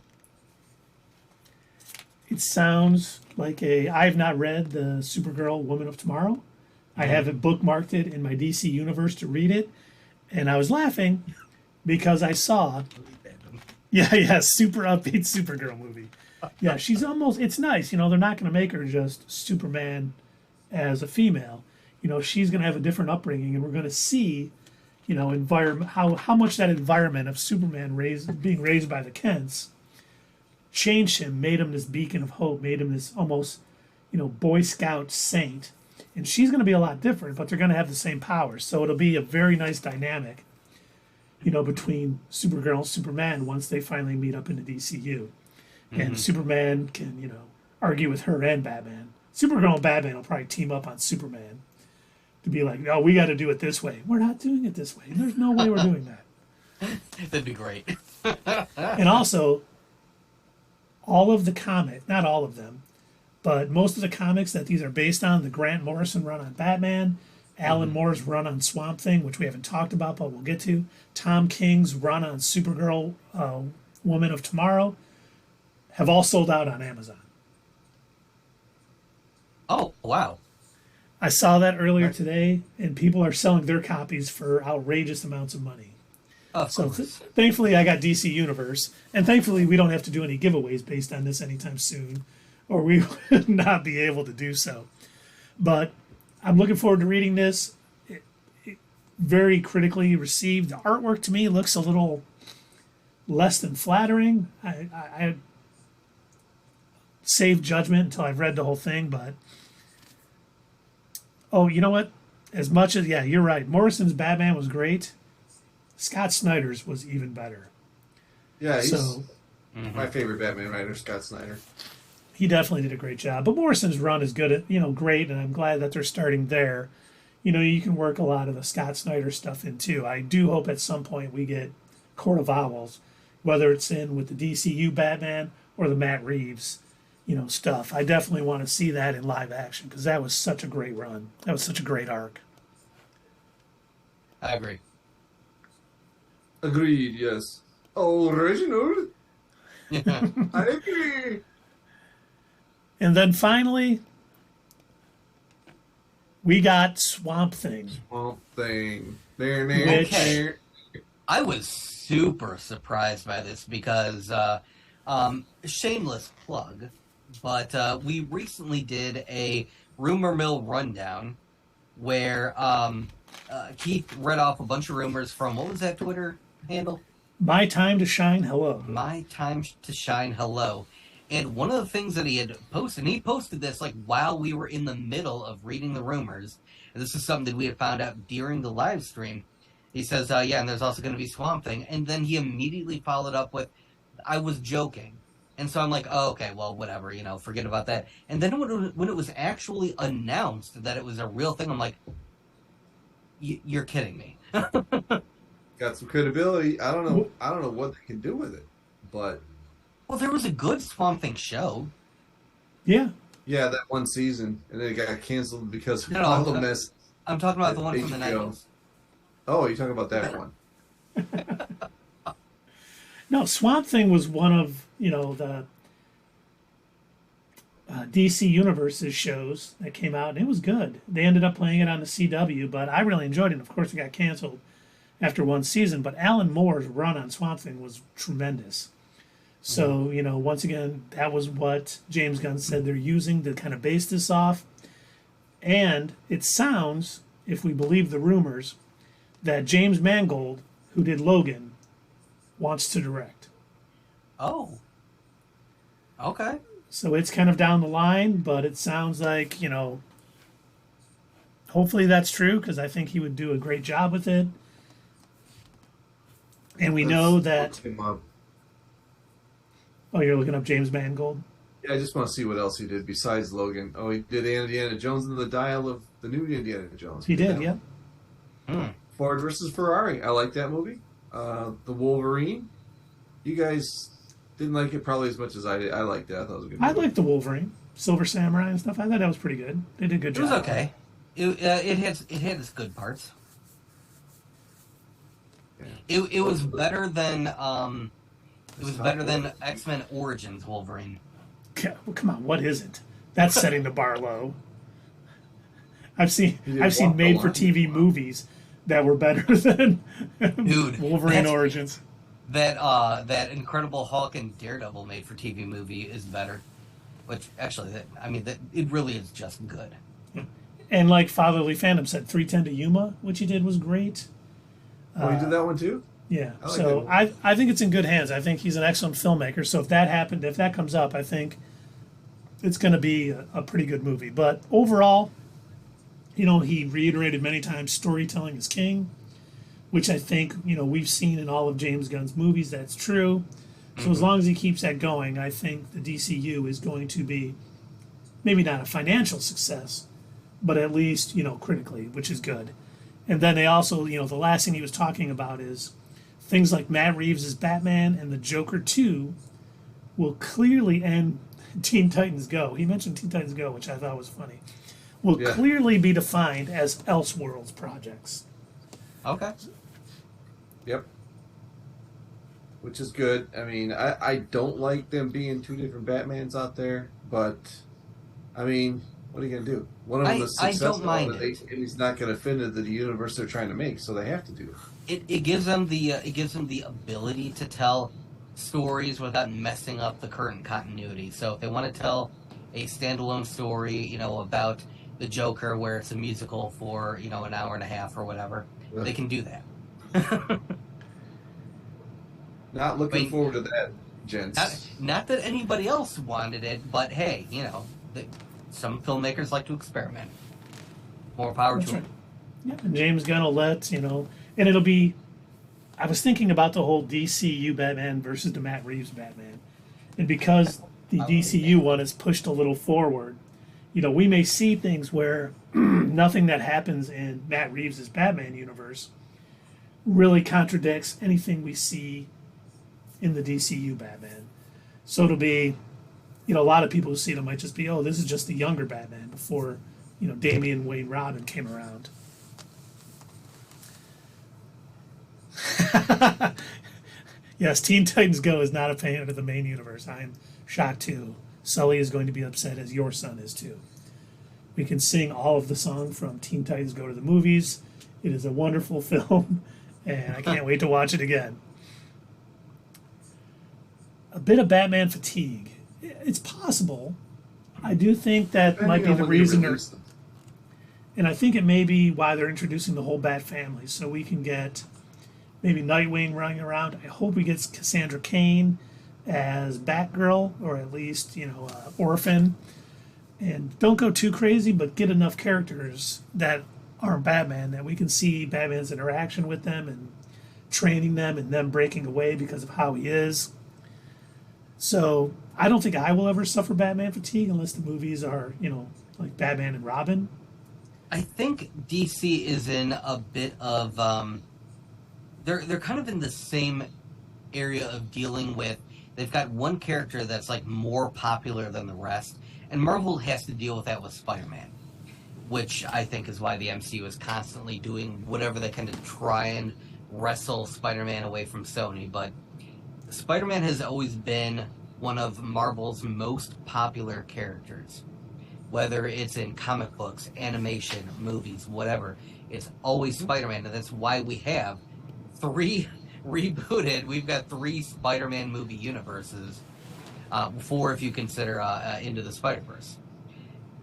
It sounds like I've not read the Supergirl Woman of Tomorrow. I have it bookmarked it in my DC universe to read it. And I was laughing because I saw... Yeah, super upbeat Supergirl movie. Yeah, she's almost... It's nice, they're not going to make her just Superman as a female. She's going to have a different upbringing, and we're going to see... environment, how much that environment of Superman being raised by the Kents changed him, made him this beacon of hope, made him this almost, Boy Scout saint. And she's going to be a lot different, but they're going to have the same powers. So it'll be a very nice dynamic, between Supergirl and Superman once they finally meet up in the DCU. And Superman can, argue with her and Batman. Supergirl and Batman will probably team up on Superman. To be like, no, we got to do it this way. We're not doing it this way. There's no way we're doing that. That'd be great. And also, all of the comics, not all of them, but most of the comics that these are based on, the Grant Morrison run on Batman, Alan Moore's run on Swamp Thing, which we haven't talked about, but we'll get to, Tom King's run on Supergirl, Woman of Tomorrow, have all sold out on Amazon. Oh, wow. I saw that earlier today, and people are selling their copies for outrageous amounts of money. Of So course. thankfully, I got DC Universe, and thankfully, we don't have to do any giveaways based on this anytime soon, or we would not be able to do so. But I'm looking forward to reading this. Very critically received. The artwork to me looks a little less than flattering. I saved judgment until I've read the whole thing, but oh, you know what? As much as yeah, you're right. Morrison's Batman was great. Scott Snyder's was even better. Yeah, he's So my favorite Batman writer, Scott Snyder. he definitely did a great job. But Morrison's run is good, great, and I'm glad that they're starting there. You can work a lot of the Scott Snyder stuff in too. I do hope at some point we get Court of Owls, whether it's in with the DCU Batman or the Matt Reeves, stuff. I definitely want to see that in live action because that was such a great run. That was such a great arc. I agree. Agreed, yes. Oh, Reginald, Yeah. I agree. And then finally, we got Swamp Thing. Swamp Thing. Which- I was super surprised by this because, shameless plug, but we recently did a rumor mill rundown where Keith read off a bunch of rumors from, what was that Twitter handle? My Time to Shine, hello. My Time to Shine Hello. And one of the things that he had posted, and he posted this like while we were in the middle of reading the rumors, and this is something that we had found out during the live stream. He says, yeah, and there's also going to be Swamp Thing. And then he immediately followed up with, I was joking. And so I'm like, oh, okay, well, whatever, forget about that. And then when it was actually announced that it was a real thing, I'm like, you're kidding me. Got some credibility. I don't know what they can do with it, but Well, there was a good Swamp Thing show. Yeah. yeah, that one season, and then it got canceled because of No, all the mess. I'm talking about the one from the HBO. 90s. Oh, you're talking about that one? No, Swamp Thing was one of, the DC Universe's shows that came out, and it was good. They ended up playing it on the CW, but I really enjoyed it. Of course, it got canceled after one season, but Alan Moore's run on Swamp Thing was tremendous. So, once again, that was what James Gunn said they're using to kind of base this off. And it sounds, if we believe the rumors, that James Mangold, who did Logan, wants to direct. Oh. Okay. So it's kind of down the line, but it sounds like, hopefully that's true because I think he would do a great job with it. And we know that. Look him up. Oh, you're looking up James Mangold? Yeah, I just want to see what else he did besides Logan. Oh, he did Indiana Jones and the Dial of the New Indiana Jones. He did, that yeah. one. Ford versus Ferrari. I like that movie. The Wolverine. You guys didn't like it probably as much as I did. I liked it. I thought it was a good movie. I liked the Wolverine, Silver Samurai and stuff. I thought that was pretty good. They did a good It job. was okay. It had its good parts. It was better than X-Men Origins Wolverine. Well, come on, what isn't? That's setting the bar low. I've seen You didn't walk the made-for-TV line. movies that were better than Dude, Wolverine that's- Origins. That Incredible Hulk and Daredevil made for TV movie is better. Which actually, it really is just good. And like Fatherly Phantom said, 310 to Yuma, which he did was great. Oh, you did that one too? Yeah, I like so that I think it's in good hands. I think he's an excellent filmmaker. So if that comes up, I think it's going to be a pretty good movie. But overall, he reiterated many times storytelling is king, which I think we've seen in all of James Gunn's movies. That's true. So as long as he keeps that going, I think the DCU is going to be maybe not a financial success, but at least critically, which is good. And then they also, the last thing he was talking about is things like Matt Reeves' Batman and the Joker 2 will clearly end Teen Titans Go. He mentioned Teen Titans Go, which I thought was funny. Will Yeah. clearly be defined as Elseworlds projects. Okay. Yep. Which is good. I mean, I don't like them being two different Batmans out there, but I mean, What are you going to do? One of them is I successful, don't mind and it. and he's not going to fit into the universe they're trying to make, so they have to do it. It gives them the ability to tell stories without messing up the current continuity. So if they want to tell a standalone story, about the Joker where it's a musical for, an hour and a half or whatever, they can do that. Not looking I mean, forward to that, gents. not that anybody else wanted it, but hey, some filmmakers like to experiment. More power That's to right. them. Yeah, and James Gunn will let, and it'll be. I was thinking about the whole DCU Batman versus the Matt Reeves Batman. And because the DCU one is pushed a little forward, we may see things where nothing that happens in Matt Reeves' Batman universe really contradicts anything we see in the DCU Batman. So it'll be, a lot of people who see it might just be, oh, this is just the younger Batman before, Damian Wayne Robin came around. Yes, Teen Titans Go is not a fan of the main universe. I am shocked too. Sully is going to be upset as your son is too. We can sing all of the song from Teen Titans Go to the movies. It is a wonderful film, and I can't wait to watch it again. A bit of Batman fatigue. It's possible. I do think that might be the reason and I think it may be why they're introducing the whole Bat family, so we can get maybe Nightwing running around. I hope we get Cassandra Cain as Batgirl, or at least, Orphan. And don't go too crazy, but get enough characters that aren't Batman that we can see Batman's interaction with them and training them and them breaking away because of how he is. So I don't think I will ever suffer Batman fatigue unless the movies are, like Batman and Robin. I think DC is in a bit of they're kind of in the same area of dealing with. They've got one character that's like more popular than the rest, and Marvel has to deal with that with Spider-Man, which I think is why the MCU is constantly doing whatever they can to try and wrestle Spider-Man away from Sony. But Spider-Man has always been one of Marvel's most popular characters. Whether it's in comic books, animation, movies, whatever, it's always Spider-Man, and that's why we have three rebooted. We've got 3 Spider-Man movie universes, 4 if you consider Into the Spider-Verse.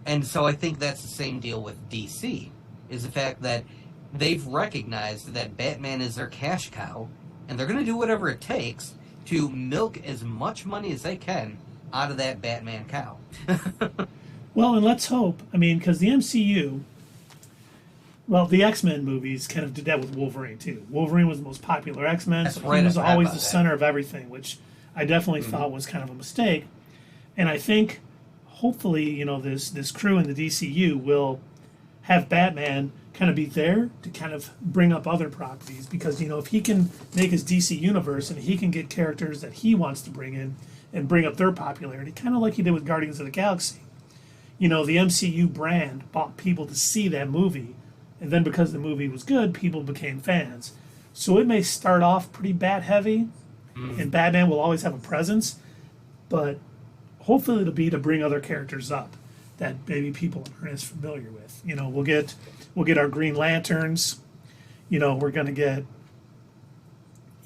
And so I think that's the same deal with DC, is the fact that they've recognized that Batman is their cash cow, and they're going to do whatever it takes to milk as much money as they can out of that Batman cow. Well, and let's hope. I mean, because the MCU, well, the X-Men movies kind of did that with Wolverine, too. Wolverine was the most popular X-Men, so he was always the center of everything, which I definitely thought was kind of a mistake. And I think, hopefully, this crew in the DCU will have Batman kind of be there to kind of bring up other properties. Because, if he can make his DC universe and he can get characters that he wants to bring in and bring up their popularity, kind of like he did with Guardians of the Galaxy. The MCU brand bought people to see that movie, and then because the movie was good, people became fans. So it may start off pretty Bat-heavy, and Batman will always have a presence, but hopefully it'll be to bring other characters up that maybe people aren't as familiar with. We'll get our Green Lanterns. We're going to get,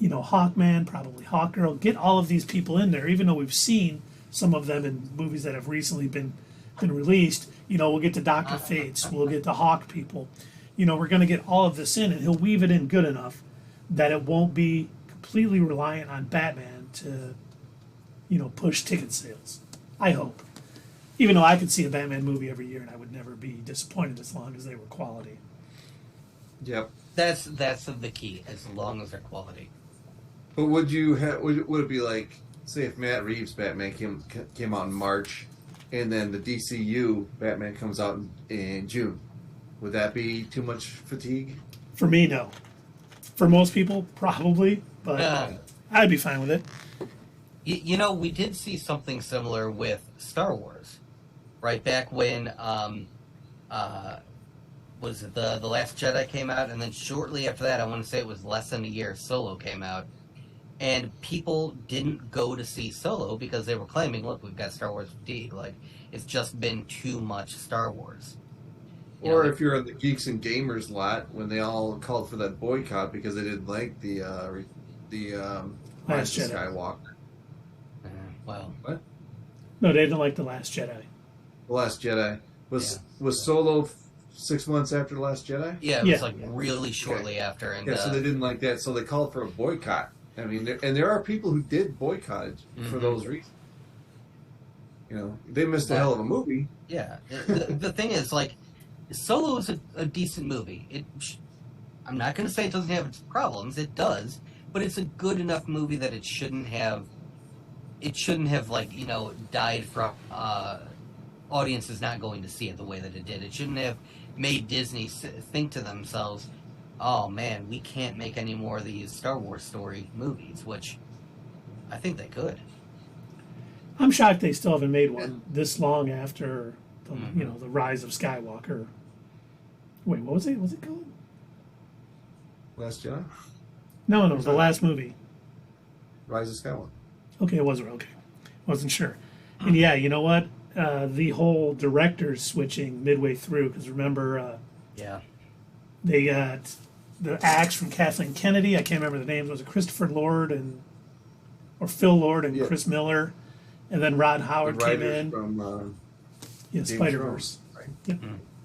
Hawkman, probably Hawkgirl. Get all of these people in there, even though we've seen some of them in movies that have recently been released. We'll get the Dr. Fates, we'll get the Hawk people. We're going to get all of this in, and he'll weave it in good enough that it won't be completely reliant on Batman to, push ticket sales. I hope. Even though I could see a Batman movie every year and I would never be disappointed as long as they were quality. Yep. That's the key, as long as they're quality. But would it be like, say, if Matt Reeves' Batman came out in March, and then the DCU Batman comes out in June? Would that be too much fatigue? For me, no. For most people, probably, but I'd be fine with it. We did see something similar with Star Wars, right back when was it the Last Jedi came out, and then shortly after that, I want to say it was less than a year, Solo came out. and people didn't go to see Solo because they were claiming, "Look, we've got Star Wars fatigue. Like, it's just been too much Star Wars." Or if you're in the geeks and gamers lot, when they all called for that boycott because they didn't like the Rise of Jedi. Skywalker. Well, What? No, they didn't like The Last Jedi. The Last Jedi was Solo 6 months after The Last Jedi. yeah, it was like really shortly after, and So they didn't like that, so they called for a boycott. I mean, there are people who did boycott it for those reasons. You know, they missed a hell of a movie. Yeah, the thing is, like, Solo is a decent movie. I'm not going to say it doesn't have its problems. It does, but it's a good enough movie that it shouldn't have. It shouldn't have, like, died from audiences not going to see it the way that it did. It shouldn't have made Disney think to themselves, "Oh man, we can't make any more of these Star Wars story movies," which I think they could. I'm shocked they still haven't made one this long after the Rise of Skywalker. Wait, what was it? Was it called? Last Jedi? No, the last movie. Rise of Skywalker. Okay, it wasn't okay. Wasn't sure. And yeah, you know what? The whole directors switching midway through, because remember, they got the axe from Kathleen Kennedy. I can't remember the names. Was it Christopher Lord or Phil Lord and Chris Miller? And then Rod Howard came in. From Spider-Verse. Right? Yep.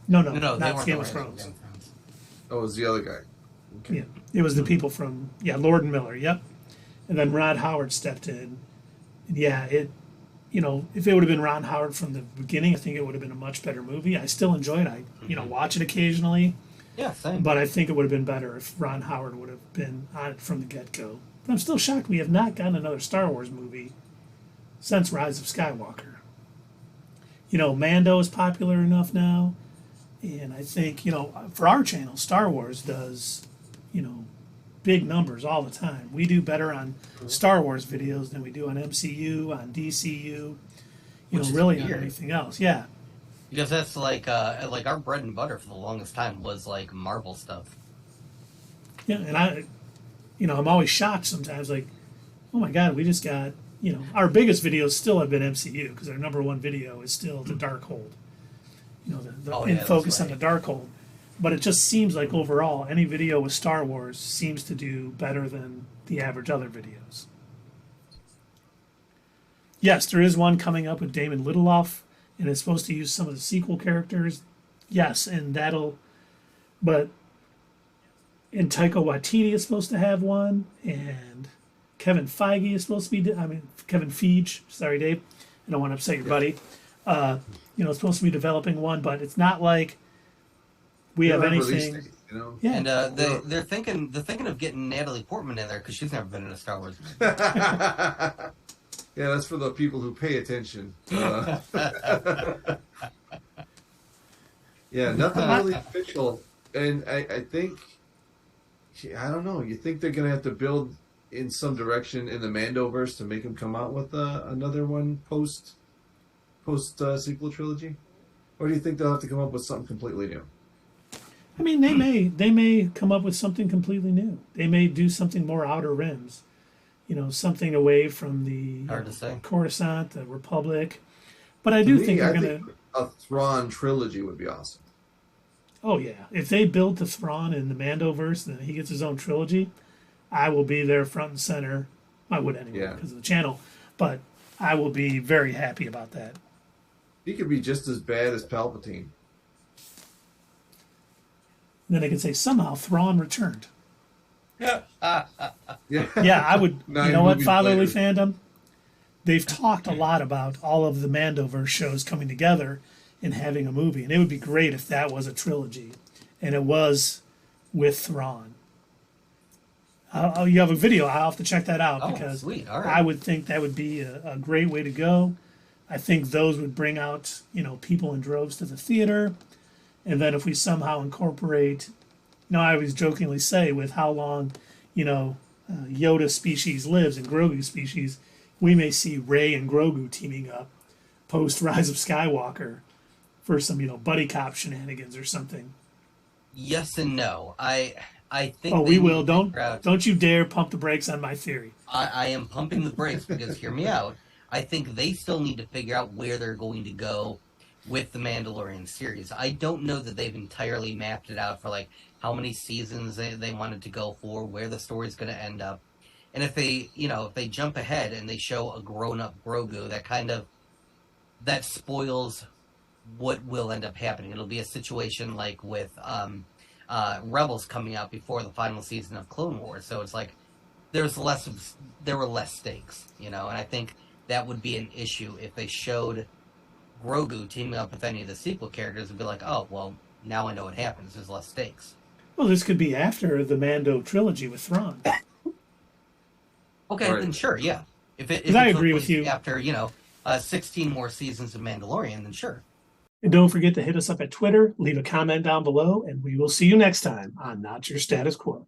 No, they not weren't Game the of Thrones. Game of Thrones. Oh, it was the other guy. Okay. Yeah, it was the people from Lord and Miller. Yep. And then Rod Howard stepped in. And if it would have been Ron Howard from the beginning, I think it would have been a much better movie. I still enjoy it. I watch it occasionally. Yeah, same. But I think it would have been better if Ron Howard would have been on it from the get-go. But I'm still shocked we have not gotten another Star Wars movie since Rise of Skywalker. Mando is popular enough now. And I think, for our channel, Star Wars does, big numbers all the time. We do better on Star Wars videos than we do on MCU, on DCU, really on anything else. Yeah. Because that's like our bread and butter for the longest time was like Marvel stuff. Yeah, and I'm always shocked sometimes, like, oh my God, we just got, our biggest videos still have been MCU because our number one video is still the Darkhold. Focus on the Darkhold. But it just seems like overall, any video with Star Wars seems to do better than the average other videos. Yes, there is one coming up with Damon Lindelof, and it's supposed to use some of the sequel characters. Yes, and but Taika Waititi is supposed to have one, and Kevin Feige is supposed to be, Kevin Feige, sorry Dave, I don't want to upset your buddy. It's supposed to be developing one, but it's not like we have anything. Yeah, and they're thinking of getting Natalie Portman in there because she's never been in a Star Wars movie. Yeah, that's for the people who pay attention. Yeah, nothing really official, and I think I don't know. You think they're gonna have to build in some direction in the Mandoverse to make them come out with another one post sequel trilogy, or do you think they'll have to come up with something completely new? They may come up with something completely new. They may do something more Outer Rims, something away from the Coruscant, the Republic. But I think they're going to. A Thrawn trilogy would be awesome. Oh yeah, if they build the Thrawn in the Mandoverse, and then he gets his own trilogy, I will be there front and center. I would anyway because of the channel, but I will be very happy about that. He could be just as bad as Palpatine. Then I can say somehow Thrawn returned. Yeah, I would. You know what, fatherly later. fandom? They've talked a lot about all of the Mandoverse shows coming together and having a movie, and it would be great if that was a trilogy, and it was with Thrawn. You have a video. I'll have to check that out because sweet. All right. I would think that would be a great way to go. I think those would bring out people in droves to the theater. And then if we somehow incorporate, I always jokingly say with how long, Yoda species lives and Grogu species, we may see Rey and Grogu teaming up post Rise of Skywalker for some, buddy cop shenanigans or something. Yes and no. I I think Oh, they we need will. to Don't figure out- don't you dare pump the brakes on my theory. I am pumping the brakes because hear me out. I think they still need to figure out where they're going to go with the Mandalorian series. I don't know that they've entirely mapped it out for like how many seasons they wanted to go for, where the story's going to end up. And if they, if they jump ahead and they show a grown-up Grogu, that spoils what will end up happening. It'll be a situation like with Rebels coming out before the final season of Clone Wars. So it's like there were less stakes, and I think that would be an issue if they showed Grogu teaming up with any of the sequel characters and be like, oh, well, now I know what happens. There's less stakes. Well, this could be after the Mando trilogy with Thrawn. Okay, Right. then sure, yeah. If I took agree with place you. after 16 more seasons of Mandalorian, then sure. And don't forget to hit us up at Twitter, leave a comment down below, and we will see you next time on Not Your Status Quo.